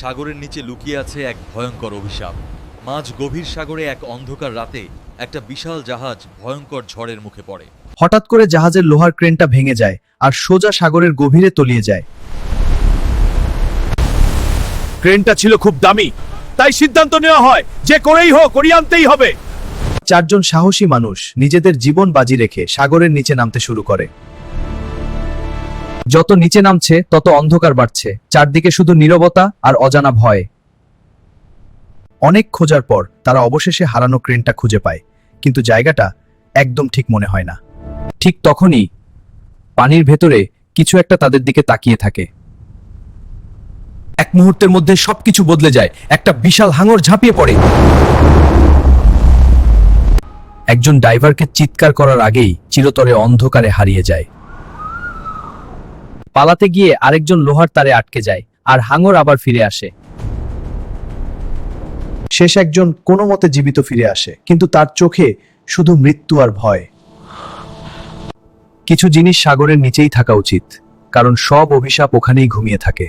সাগরের নিচে লুকিয়ে আছে এক ভয়ঙ্কর অভিশাপ। মাঝ গভীর সাগরে এক অন্ধকার রাতে একটা বিশাল জাহাজ ভয়ঙ্কর ঝড়ের মুখে পড়ে। হঠাৎ করে জাহাজের লোহার ক্রেনটা ভেঙে যায় আর সোজা সাগরের গভীরে তলিয়ে যায়। ক্রেনটা ছিল খুব দামি, তাই সিদ্ধান্ত নেওয়া হয় যে করেই হোক করিয়ে আনতেই হবে। চারজন সাহসী মানুষ নিজেদের জীবন বাজি রেখে সাগরের নিচে নামতে শুরু করে। যত নিচে নামছে তত অন্ধকার বাড়ছে, চারদিকে শুধু নীরবতা আর অজানা ভয়। অনেক খোঁজার পর তারা অবশেষে হারানো ক্রেনটা খুঁজে পায়, কিন্তু জায়গাটা একদম ঠিক মনে হয় না। ঠিক তখনই পানির ভেতরে কিছু একটা তাদের দিকে তাকিয়ে থাকে। এক মুহূর্তের মধ্যে সবকিছু বদলে যায়। একটা বিশাল হাঙর ঝাঁপিয়ে পড়ে। একজন ডাইভারকে চিৎকার করার আগেই চিরতরে অন্ধকারে হারিয়ে যায়। পালাতে গিয়ে আরেকজন লোহার তারে আটকে যায় আর হাঙর আবার ফিরে আসে। শেষ একজন কোনো মতে জীবিত ফিরে আসে, কিন্তু তার চোখে শুধু মৃত্যু আর ভয়। কিছু জিনিস সাগরের নিচেই থাকা উচিত, কারণ সব অভিশাপ ওখানেই ঘুমিয়ে থাকে।